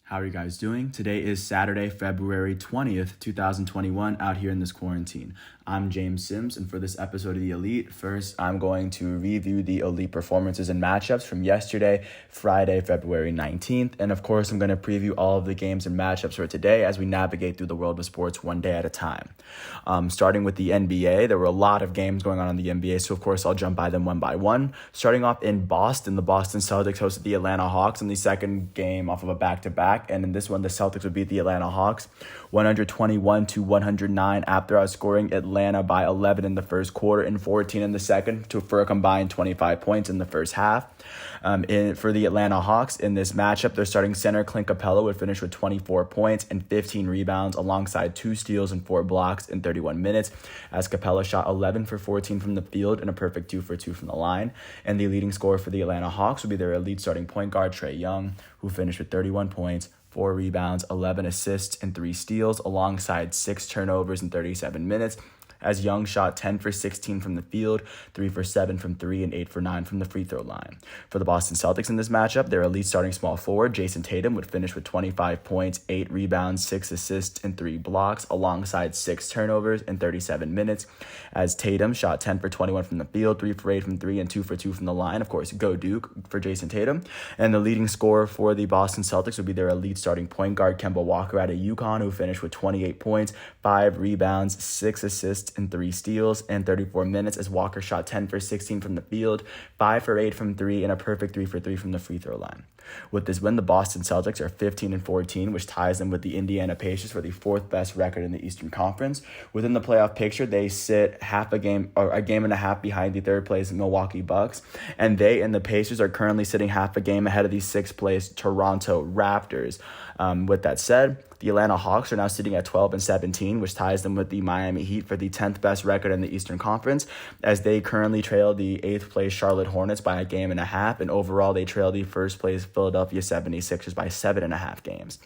How are you guys doing? Today is Saturday, February 20th, 2021, out here in this quarantine. I'm James Sims, and for this episode of The Elite, first I'm going to review the Elite performances and matchups from yesterday, Friday, February 19th, and of course I'm going to preview all of the games and matchups for today as we navigate through the world of sports one day at a time. Starting with the NBA, there were a lot of games going on in the NBA, so of course I'll jump by them one by one. Starting off in Boston, the Boston Celtics hosted the Atlanta Hawks in the second game off of a back-to-back, and in this one the Celtics would beat the Atlanta Hawks 121-109 after outscoring Atlanta by 11 in the first quarter and 14 in the second for a combined 25 points in the first half. For the Atlanta Hawks in this matchup, their starting center Clint Capella would finish with 24 points and 15 rebounds alongside 2 steals and 4 blocks in 31 minutes, as Capella shot 11 for 14 from the field and a perfect 2 for 2 from the line. And the leading scorer for the Atlanta Hawks would be their elite starting point guard Trae Young, who finished with 31 points, 4 rebounds, 11 assists, and 3 steals, alongside 6 turnovers in 37 minutes, as Young shot 10 for 16 from the field, 3 for 7 from 3, and 8 for 9 from the free throw line. For the Boston Celtics in this matchup, their elite starting small forward, Jason Tatum, would finish with 25 points, 8 rebounds, 6 assists, and 3 blocks, alongside 6 turnovers in 37 minutes, as Tatum shot 10 for 21 from the field, 3 for 8 from 3, and 2 for 2 from the line. Of course, go Duke for Jason Tatum. And the leading scorer for the Boston Celtics would be their elite starting point guard, Kemba Walker, out of UConn, who finished with 28 points, 5 rebounds, 6 assists, and 3 steals in 34 minutes, as Walker shot 10 for 16 from the field, 5 for 8 from 3, and a perfect 3 for 3 from the free throw line. With this win, the Boston Celtics are 15-14, which ties them with the Indiana Pacers for the 4th best record in the Eastern Conference. Within the playoff picture, they sit a game and a half behind the 3rd place Milwaukee Bucks, and they and the Pacers are currently sitting half a game ahead of the 6th place Toronto Raptors. With that said, the Atlanta Hawks are now sitting at 12-17, which ties them with the Miami Heat for the 10th best record in the Eastern Conference, as they currently trail the 8th place Charlotte Hornets by a game and a half, and overall they trail the 1st place Philadelphia 76ers by 7.5 games.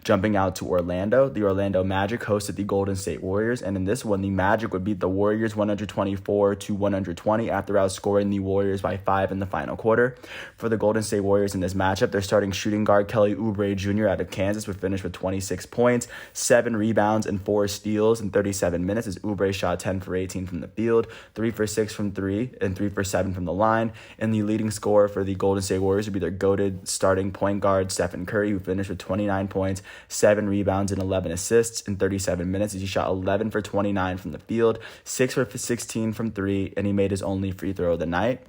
Jumping out to Orlando, the Orlando Magic hosted the Golden State Warriors, and in this one, the Magic would beat the Warriors 124-120 after outscoring the Warriors by 5 in the final quarter. For the Golden State Warriors in this matchup, their starting shooting guard Kelly Oubre Jr. out of Kansas would finish with 26 points, 7 rebounds, and 4 steals in 37 minutes, as Oubre shot 10 for 18 from the field, 3 for 6 from 3, and 3 for 7 from the line. And the leading scorer for the Golden State Warriors would be their goated starting point guard Stephen Curry, who finished with 29 points, 7 rebounds, and 11 assists in 37 minutes, as he shot 11 for 29 from the field, 6 for 16 from 3, and he made his only free throw of the night.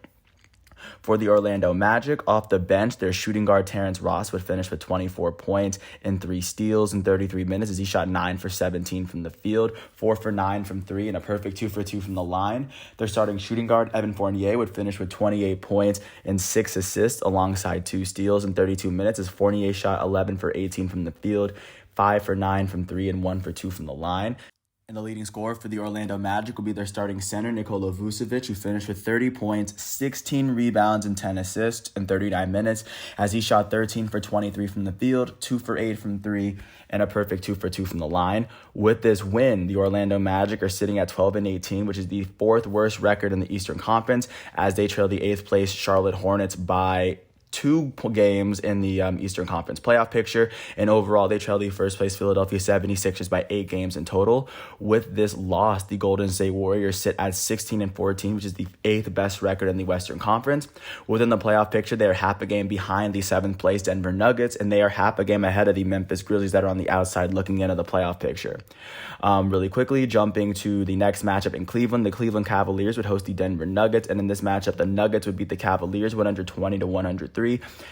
For the Orlando Magic, off the bench, their shooting guard Terrence Ross would finish with 24 points and 3 steals in 33 minutes, as he shot 9 for 17 from the field, 4 for 9 from 3, and a perfect 2 for 2 from the line. Their starting shooting guard Evan Fournier would finish with 28 points and 6 assists alongside 2 steals in 32 minutes, as Fournier shot 11 for 18 from the field, 5 for 9 from 3, and 1 for 2 from the line. And the leading scorer for the Orlando Magic will be their starting center, Nikola Vucevic, who finished with 30 points, 16 rebounds, and 10 assists in 39 minutes, as he shot 13 for 23 from the field, 2 for 8 from 3, and a perfect 2 for 2 from the line. With this win, the Orlando Magic are sitting at 12-18, which is the 4th worst record in the Eastern Conference, as they trail the 8th place Charlotte Hornets by 2 games in the Eastern Conference playoff picture, and overall they trail the 1st place Philadelphia 76ers by 8 games in total. With this loss, the Golden State Warriors sit at 16-14, which is the 8th best record in the Western Conference. Within the playoff picture, they are half a game behind the 7th place Denver Nuggets, and they are half a game ahead of the Memphis Grizzlies that are on the outside looking into the playoff picture. Really quickly, jumping to the next matchup in Cleveland, the Cleveland Cavaliers would host the Denver Nuggets, and in this matchup, the Nuggets would beat the Cavaliers 120-103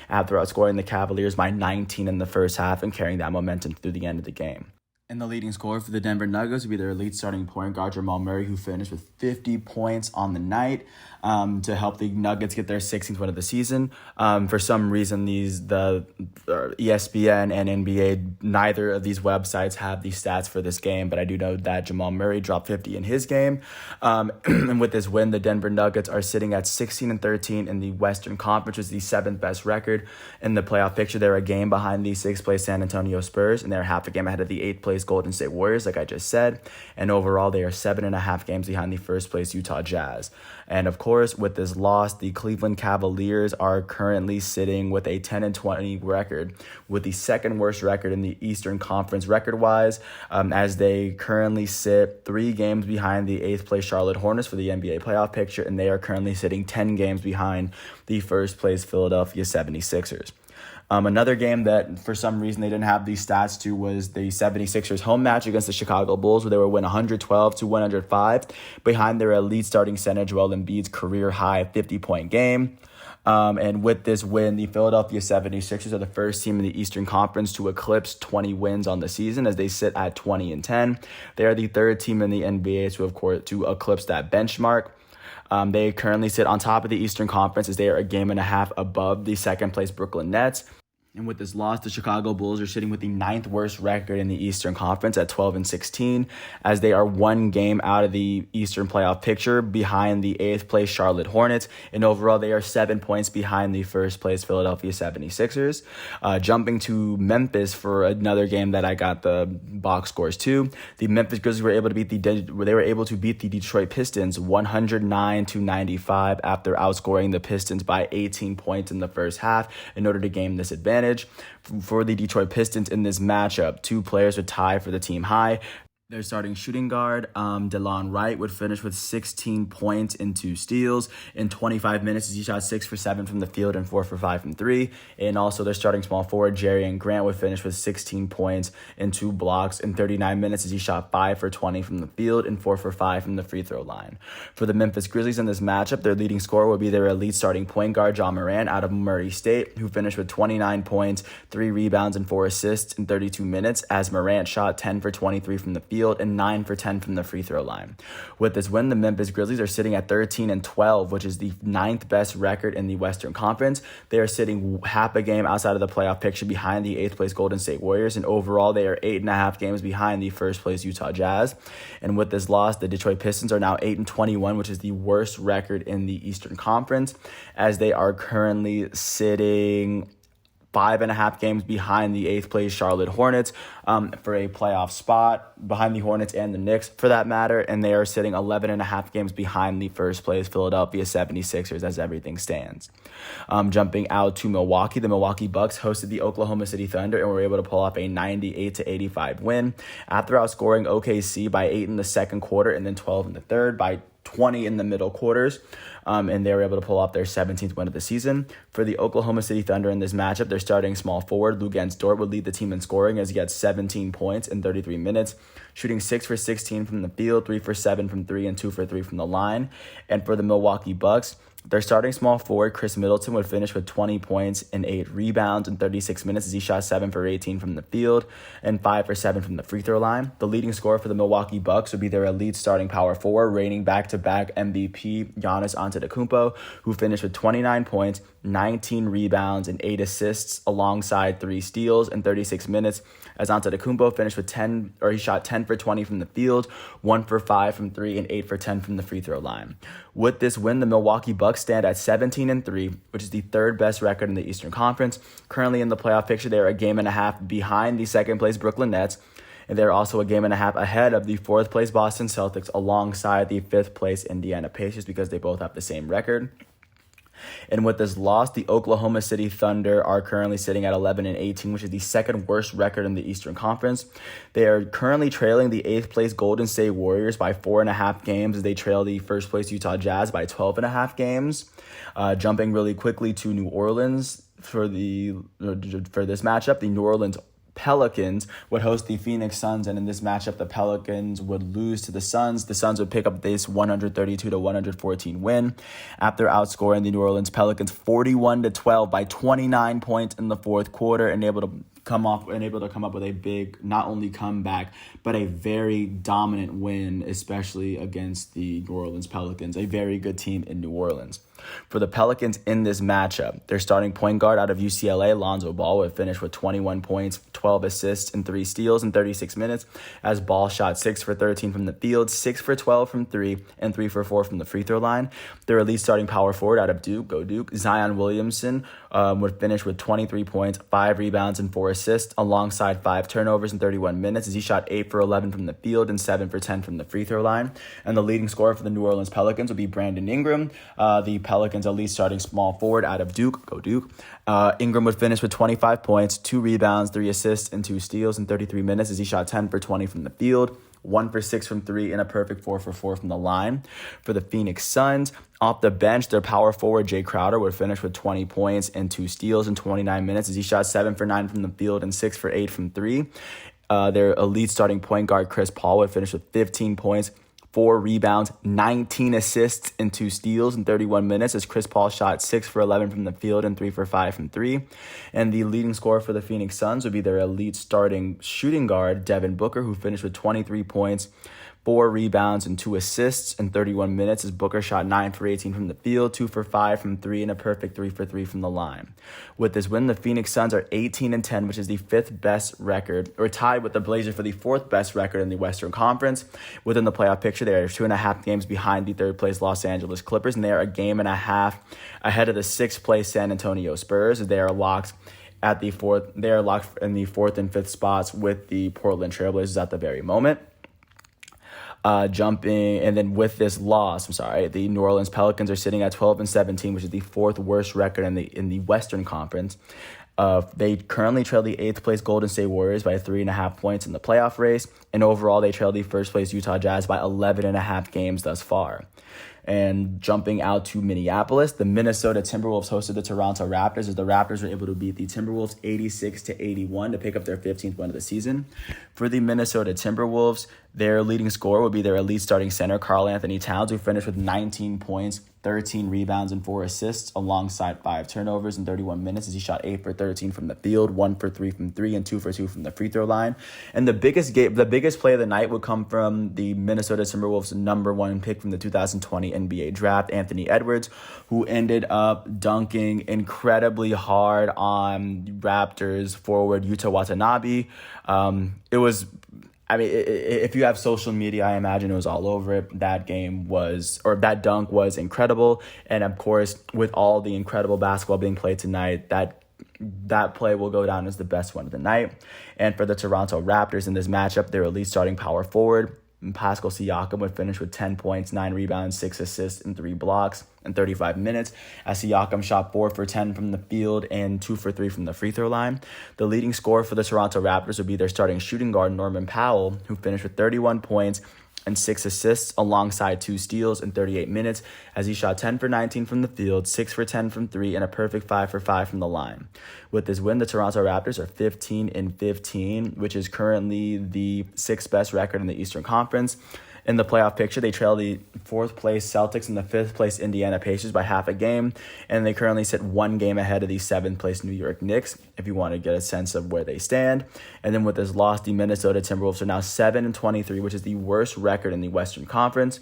after outscoring the Cavaliers by 19 in the first half and carrying that momentum through the end of the game. And the leading scorer for the Denver Nuggets would be their elite starting point guard Jamal Murray, who finished with 50 points on the night to help the Nuggets get their 16th win of the season. For some reason, the ESPN and NBA, neither of these websites have the stats for this game, but I do know that Jamal Murray dropped 50 in his game. And with this win, the Denver Nuggets are sitting at 16-13 in the Western Conference, which is the 7th best record in the playoff picture. They're a game behind the 6th place San Antonio Spurs, and they're half a game ahead of the 8th place place Golden State Warriors, like I just said. And overall, they are 7.5 games behind the first place Utah Jazz. And of course, with this loss, the Cleveland Cavaliers are currently sitting with a 10-20 record, with the second worst record in the Eastern Conference record-wise, as they currently sit 3 games behind the 8th place Charlotte Hornets for the NBA playoff picture, and they are currently sitting 10 games behind the first place Philadelphia 76ers. Another game that for some reason they didn't have these stats to was the 76ers home match against the Chicago Bulls, where they were win 112-105 behind their elite starting center Joel Embiid's career-high 50-point game. And with this win, the Philadelphia 76ers are the first team in the Eastern Conference to eclipse 20 wins on the season, as they sit at 20-10. They are the third team in the NBA to eclipse that benchmark. They currently sit on top of the Eastern Conference, as they are a game and a half above the second place Brooklyn Nets. And with this loss, the Chicago Bulls are sitting with the 9th worst record in the Eastern Conference at 12-16, as they are 1 game out of the Eastern playoff picture behind the 8th place Charlotte Hornets. And overall, they are 7 points behind the first place Philadelphia 76ers. Jumping to Memphis for another game that I got the box scores to. The Memphis Grizzlies were able to beat the Detroit Pistons 109-95 after outscoring the Pistons by 18 points in the first half in order to gain this advantage. For the Detroit Pistons in this matchup, 2 players would tie for the team high. Their starting shooting guard, DeLon Wright, would finish with 16 points and 2 steals in 25 minutes as he shot 6 for 7 from the field and 4 for 5 from 3. And also their starting small forward, Jerry Grant, would finish with 16 points and 2 blocks in 39 minutes as he shot 5 for 20 from the field and 4 for 5 from the free throw line. For the Memphis Grizzlies in this matchup, their leading scorer would be their elite starting point guard, John Morant, out of Murray State, who finished with 29 points, 3 rebounds, and 4 assists in 32 minutes as Morant shot 10 for 23 from the field and 9 for 10 from the free throw line. With this win, the Memphis Grizzlies are sitting at 13-12, which is the 9th best record in the Western Conference. They are sitting half a game outside of the playoff picture behind the 8th place Golden State Warriors, and overall they are 8.5 games behind the first place Utah Jazz. And with this loss, the Detroit Pistons are now 8-21, which is the worst record in the Eastern Conference, as they are currently sitting 5.5 games behind the 8th place Charlotte Hornets for a playoff spot, behind the Hornets and the Knicks for that matter, and they are sitting 11.5 games behind the first place Philadelphia 76ers as everything stands. Jumping out to Milwaukee, the Milwaukee Bucks hosted the Oklahoma City Thunder and were able to pull off a 98-85 win after outscoring OKC by 8 in the second quarter and then 12 in the third, by 20 in the middle quarters, and they were able to pull off their 17th win of the season. For the Oklahoma City Thunder in this matchup, their starting small forward, Luguentz Dort, would lead the team in scoring as he had 17 points in 33 minutes, shooting 6 for 16 from the field, 3 for 7 from 3, and 2 for 3 from the line. And for the Milwaukee Bucks, their starting small forward, Chris Middleton, would finish with 20 points and 8 rebounds in 36 minutes as he shot 7 for 18 from the field and 5 for 7 from the free throw line. The leading scorer for the Milwaukee Bucks would be their elite starting power forward, reigning back-to-back MVP Giannis Antetokounmpo, who finished with 29 points, 19 rebounds, and 8 assists alongside 3 steals in 36 minutes as Antetokounmpo finished with he shot 10 for 20 from the field, 1 for 5 from 3, and 8 for 10 from the free throw line. With this win, the Milwaukee Bucks stand at 17-3, which is the 3rd best record in the Eastern Conference. Currently in the playoff picture, they are a game and a half behind the second place Brooklyn Nets, and they're also a game and a half ahead of the 4th place Boston Celtics alongside the 5th place Indiana Pacers, because they both have the same record. And with this loss, the Oklahoma City Thunder are currently sitting at 11-18, which is the 2nd worst record in the Eastern Conference. They are currently trailing the 8th place Golden State Warriors by 4.5 games as they trail the 1st place Utah Jazz by 12.5 games. Jumping really quickly to New Orleans for this matchup, the New Orleans Pelicans would host the Phoenix Suns, and in this matchup, the Pelicans would lose to the Suns. The Suns would pick up this 132-114 win after outscoring the New Orleans Pelicans 41-12 by 29 points in the 4th quarter, and able to come up with a big, not only comeback, but a very dominant win, especially against the New Orleans Pelicans, a very good team in New Orleans. For the Pelicans in this matchup, their starting point guard out of UCLA, Lonzo Ball, would finish with 21 points, 12 assists, and 3 steals in 36 minutes, as Ball shot 6 for 13 from the field, 6 for 12 from 3, and 3 for 4 from the free throw line. Their elite starting power forward out of Duke, Zion Williamson, would finish with 23 points, 5 rebounds, and 4 assists, alongside 5 turnovers in 31 minutes, as he shot 8 for 11 from the field and 7 for 10 from the free throw line. And the leading scorer for the New Orleans Pelicans would be Brandon Ingram, the Pelicans' elite starting small forward out of Duke. Go Duke. Ingram would finish with 25 points, 2 rebounds, 3 assists, and 2 steals in 33 minutes, as he shot 10 for 20 from the field, 1 for 6 from 3, and a perfect 4 for 4 from the line. For the Phoenix Suns, off the bench, their power forward, Jay Crowder, would finish with 20 points and 2 steals in 29 minutes, as he shot 7 for 9 from the field and 6 for 8 from 3. Their elite starting point guard, Chris Paul, would finish with 15 points, 4 rebounds, 19 assists, and 2 steals in 31 minutes, as Chris Paul shot 6 for 11 from the field and 3 for 5 from 3. And the leading scorer for the Phoenix Suns would be their elite starting shooting guard, Devin Booker, who finished with 23 points, 4 rebounds, and 2 assists in 31 minutes, as Booker shot 9 for 18 from the field, 2 for 5 from 3, and a perfect 3 for 3 from the line. With this win, the Phoenix Suns are 18-10, which is the 5th best record, or tied with the Blazers for the 4th best record in the Western Conference. Within the playoff picture, they are 2.5 games behind the 3rd place Los Angeles Clippers, and they are a game and a half ahead of the 6th place San Antonio Spurs, as they are locked at the 4th. They are locked in the 4th and 5th spots with the Portland Trailblazers at the very moment. And then with this loss, the New Orleans Pelicans are sitting at 12-17, which is the 4th worst record in the Western Conference. They currently trail the 8th place Golden State Warriors by 3.5 points in the playoff race, and overall they trail the 1st place Utah Jazz by 11.5 games thus far. And jumping out to Minneapolis, the Minnesota Timberwolves hosted the Toronto Raptors, as the Raptors were able to beat the Timberwolves 86-81 to pick up their 15th win of the season. For the Minnesota Timberwolves, their leading scorer would be their elite starting center, Karl Anthony Towns, who finished with 19 points, 13 rebounds, and 4 assists, alongside 5 turnovers in 31 minutes, as he shot 8 for 13 from the field, 1 for 3 from 3, and 2 for 2 from the free throw line. And the biggest play of the night would come from the Minnesota Timberwolves' number 1 pick from the 2020 NBA draft, Anthony Edwards, who ended up dunking incredibly hard on Raptors forward Yuta Watanabe. If you have social media, I imagine it was all over it. That dunk was incredible. And of course, with all the incredible basketball being played tonight, that play will go down as the best one of the night. And for the Toronto Raptors in this matchup, their elite starting power forward, Pascal Siakam, would finish with 10 points, 9 rebounds, 6 assists, and 3 blocks in 35 minutes, as Siakam shot 4 for 10 from the field and 2 for 3 from the free throw line. The leading scorer for the Toronto Raptors would be their starting shooting guard, Norman Powell, who finished with 31 points and 6 assists, alongside 2 steals in 38 minutes, as he shot 10 for 19 from the field, 6 for 10 from 3, and a perfect 5 for 5 from the line. With this win, the Toronto Raptors are 15-15, which is currently the 6th best record in the Eastern Conference. In the playoff picture, they trail the 4th place Celtics and the 5th place Indiana Pacers by half a game, and they currently sit 1 game ahead of the 7th place New York Knicks, if you want to get a sense of where they stand. And then with this loss, the Minnesota Timberwolves are now 7-23, which is the worst record in the Western Conference,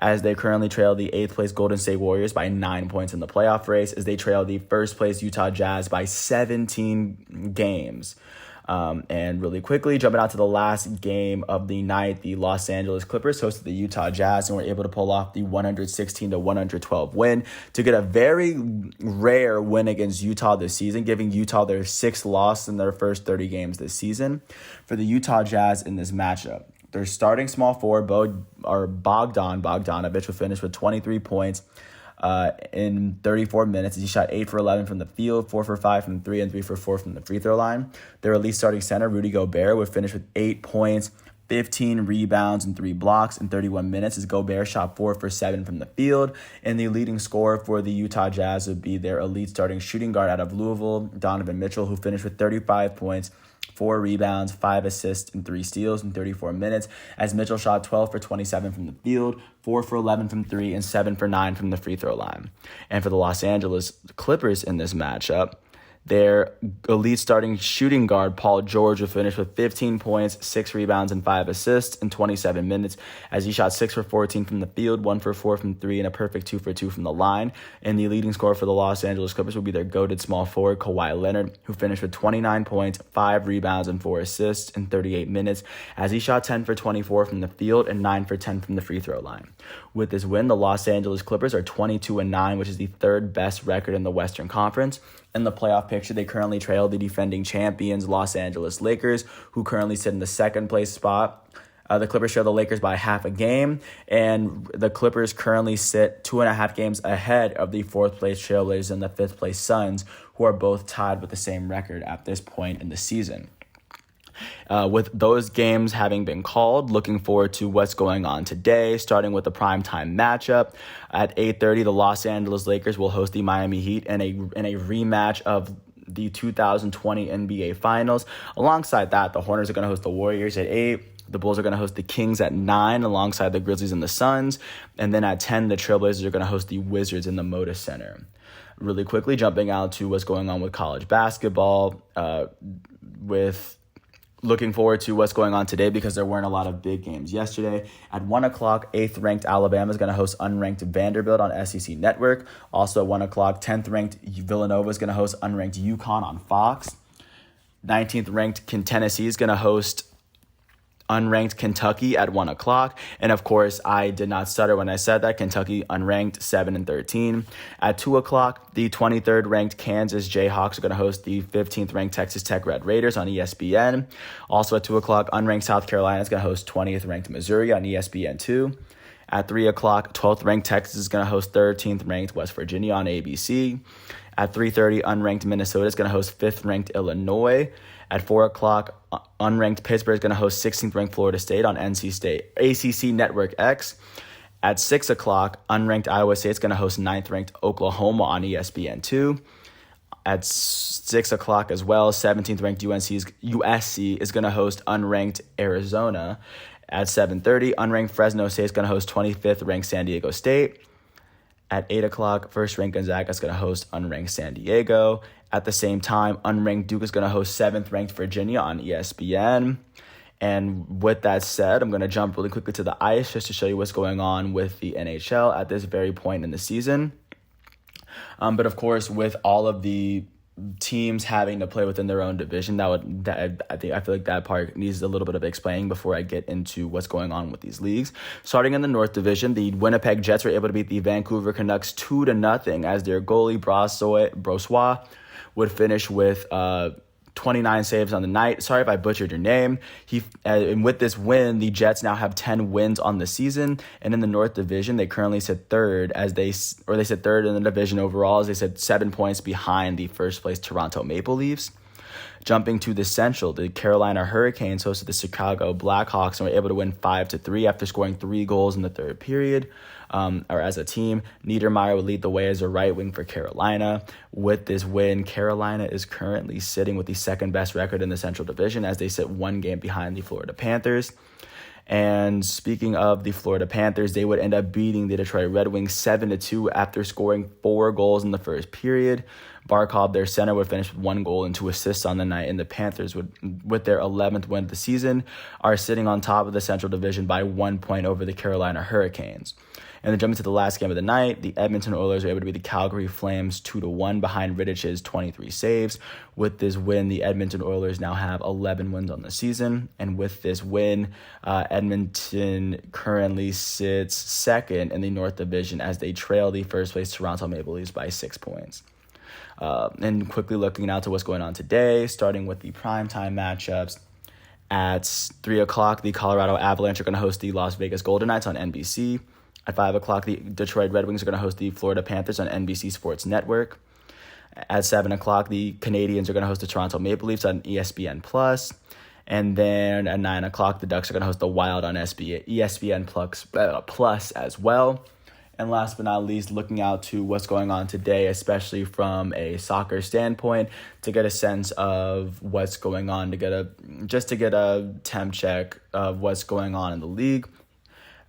as they currently trail the 8th place Golden State Warriors by 9 points in the playoff race, as they trail the 1st place Utah Jazz by 17 games. And really quickly, jumping out to the last game of the night, the Los Angeles Clippers hosted the Utah Jazz and were able to pull off the 116-112 win to get a very rare win against Utah this season, giving Utah their 6th loss in their first 30 games this season. For the Utah Jazz in this matchup, their starting small forward, Bogdan Bogdanovic, will finish with 23 points in 34 minutes, as he shot 8 for 11 from the field, 4 for 5 from 3, and 3 for 4 from the free throw line. Their elite starting center, Rudy Gobert, would finish with 8 points, 15 rebounds, and 3 blocks in 31 minutes, as Gobert shot 4 for 7 from the field. And the leading scorer for the Utah Jazz would be their elite starting shooting guard out of Louisville, Donovan Mitchell, who finished with 35 points, 4 rebounds, 5 assists, and 3 steals in 34 minutes, as Mitchell shot 12 for 27 from the field, 4 for 11 from 3, and 7 for 9 from the free throw line. And for the Los Angeles Clippers in this matchup, their elite starting shooting guard, Paul George, will finish with 15 points, 6 rebounds, and 5 assists in 27 minutes, as he shot 6 for 14 from the field, 1 for 4 from 3, and a perfect 2 for 2 from the line. And the leading scorer for the Los Angeles Clippers will be their goated small forward, Kawhi Leonard, who finished with 29 points, 5 rebounds, and 4 assists in 38 minutes, as he shot 10 for 24 from the field and 9 for 10 from the free throw line. With this win, the Los Angeles Clippers are 22-9, which is the 3rd best record in the Western Conference, In the playoff picture, they currently trail the defending champions Los Angeles Lakers, who currently sit in the second place spot. The Clippers trail the Lakers by half a game, and the Clippers currently sit 2.5 games ahead of the fourth place Trailblazers and the fifth place Suns, who are both tied with the same record at this point in the season. With those games having been called, looking forward to what's going on today, starting with the primetime matchup. At 8:30, the Los Angeles Lakers will host the Miami Heat in a rematch of the 2020 NBA Finals. Alongside that, the Hornets are going to host the Warriors at 8. The Bulls are going to host the Kings at 9 alongside the Grizzlies and the Suns. And then at 10, the Trailblazers are going to host the Wizards in the Moda Center. Really quickly, jumping out to what's going on with college basketball, with looking forward to what's going on today because there weren't a lot of big games yesterday. At 1 o'clock, 8th-ranked Alabama is going to host unranked Vanderbilt on SEC Network. Also at 1 o'clock, 10th-ranked Villanova is going to host unranked UConn on Fox. 19th-ranked Tennessee is going to host unranked Kentucky at 1 o'clock. And of course, I did not stutter when I said that. Kentucky unranked 7-13. At 2 o'clock, the 23rd ranked Kansas Jayhawks are going to host the 15th ranked Texas Tech Red Raiders on ESPN. Also at 2 o'clock, unranked South Carolina is going to host 20th ranked Missouri on ESPN2. At 3 o'clock, 12th ranked Texas is going to host 13th ranked West Virginia on ABC. At 3:30, unranked Minnesota is going to host 5th ranked Illinois. At 4 o'clock, unranked Pittsburgh is going to host 16th ranked Florida State on ACC Network X. At 6 o'clock, unranked Iowa State is going to host 9th ranked Oklahoma on ESPN2. At 6 o'clock as well, 17th ranked USC is going to host unranked Arizona. At 7:30, unranked Fresno State is going to host 25th ranked San Diego State. At 8 o'clock, first-ranked Gonzaga is going to host unranked San Diego. At the same time, unranked Duke is going to host 7th-ranked Virginia on ESPN. And with that said, I'm going to jump really quickly to the ice just to show you what's going on with the NHL at this very point in the season. But of course, with all of the teams having to play within their own division, I feel like that part needs a little bit of explaining before I get into what's going on with these leagues. Starting in the North Division, the Winnipeg Jets were able to beat the Vancouver Canucks 2-0 as their goalie Brossois would finish with 29 saves on the night. Sorry if I butchered your name. And with this win, the Jets now have 10 wins on the season. And in the North Division, they currently sit third they sit third in the division overall as they sit 7 points behind the first place Toronto Maple Leafs. Jumping to the Central, the Carolina Hurricanes hosted the Chicago Blackhawks and were able to win 5-3 after scoring 3 goals in the third period. Or as a team, Niedermeyer would lead the way as a right wing for Carolina. With this win, Carolina is currently sitting with the second best record in the Central Division as they sit 1 game behind the Florida Panthers. And speaking of the Florida Panthers, they would end up beating the Detroit Red Wings 7-2 after scoring 4 goals in the first period. Barkov, their center, would finish with 1 goal and 2 assists on the night, and the Panthers, with their 11th win of the season, are sitting on top of the Central Division by 1 point over the Carolina Hurricanes. And then jumping to the last game of the night, the Edmonton Oilers were able to beat the Calgary Flames 2-1 behind Riddich's 23 saves. With this win, the Edmonton Oilers now have 11 wins on the season. And with this win, Edmonton currently sits second in the North Division as they trail the first place Toronto Maple Leafs by 6 points. And quickly looking out to what's going on today, starting with the primetime matchups. At 3 o'clock, the Colorado Avalanche are going to host the Las Vegas Golden Knights on NBC. At 5 o'clock, the Detroit Red Wings are going to host the Florida Panthers on NBC Sports Network. At 7 o'clock, the Canadiens are going to host the Toronto Maple Leafs on ESPN+. And then at 9 o'clock, the Ducks are going to host the Wild on ESPN Plus as well. And last but not least, looking out to what's going on today, especially from a soccer standpoint, to get a sense of what's going on, to get a temp check of what's going on in the league.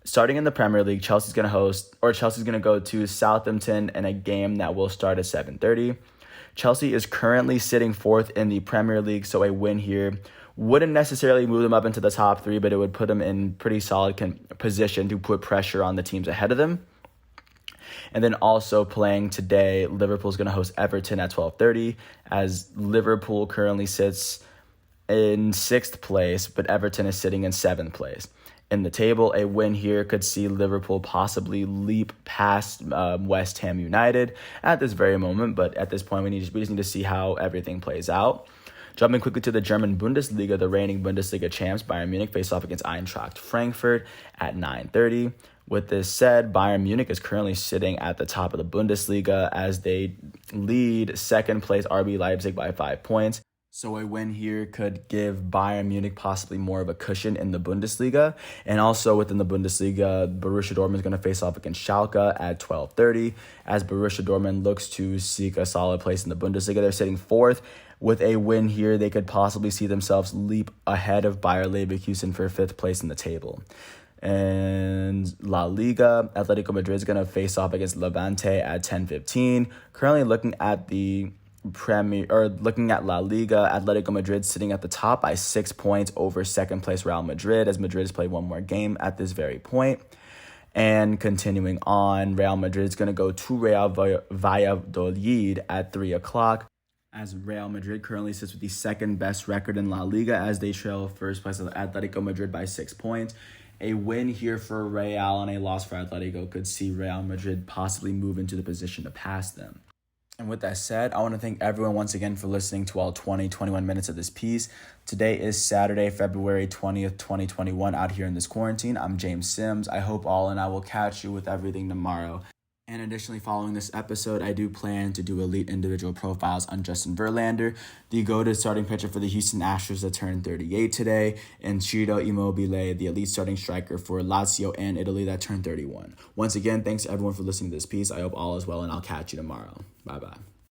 Starting in the Premier League, Chelsea's going to go to Southampton in a game that will start at 7:30. Chelsea is currently sitting 4th in the Premier League, so a win here wouldn't necessarily move them up into the top 3, but it would put them in pretty solid position to put pressure on the teams ahead of them. And then also playing today, Liverpool's going to host Everton at 12:30, as Liverpool currently sits in 6th place, but Everton is sitting in 7th place. in the table. A win here could see Liverpool possibly leap past West Ham United at this very moment, but at this point we just need to see how everything plays out. Jumping quickly to the German Bundesliga, the reigning Bundesliga champs Bayern Munich face off against Eintracht Frankfurt at 9:30. With this said, Bayern Munich is currently sitting at the top of the Bundesliga as they lead second place RB Leipzig by 5 points. So a win here could give Bayern Munich possibly more of a cushion in the Bundesliga. And also within the Bundesliga, Borussia Dortmund is going to face off against Schalke at 12:30 as Borussia Dortmund looks to seek a solid place in the Bundesliga. They're sitting fourth. With a win here, they could possibly see themselves leap ahead of Bayer Leverkusen for 5th place in the table. And La Liga, Atletico Madrid is going to face off against Levante at 10:15. Currently looking at La Liga, Atletico Madrid sitting at the top by 6 points over second place Real Madrid, as Madrid has played one more game at this very point. And continuing on, Real Madrid is going to go to Real Valladolid at 3 o'clock. As Real Madrid currently sits with the second best record in La Liga as they trail first place of Atletico Madrid by 6 points. A win here for Real and a loss for Atletico could see Real Madrid possibly move into the position to pass them. And with that said, I want to thank everyone once again for listening to all 21 minutes of this piece. Today is Saturday, February 20th, 2021, out here in this quarantine. I'm James Sims. I hope all and I will catch you with everything tomorrow. And additionally, following this episode, I do plan to do elite individual profiles on Justin Verlander, the go-to starting pitcher for the Houston Astros that turned 38 today, and Ciro Immobile, the elite starting striker for Lazio and Italy that turned 31. Once again, thanks everyone for listening to this piece. I hope all is well, and I'll catch you tomorrow. Bye-bye.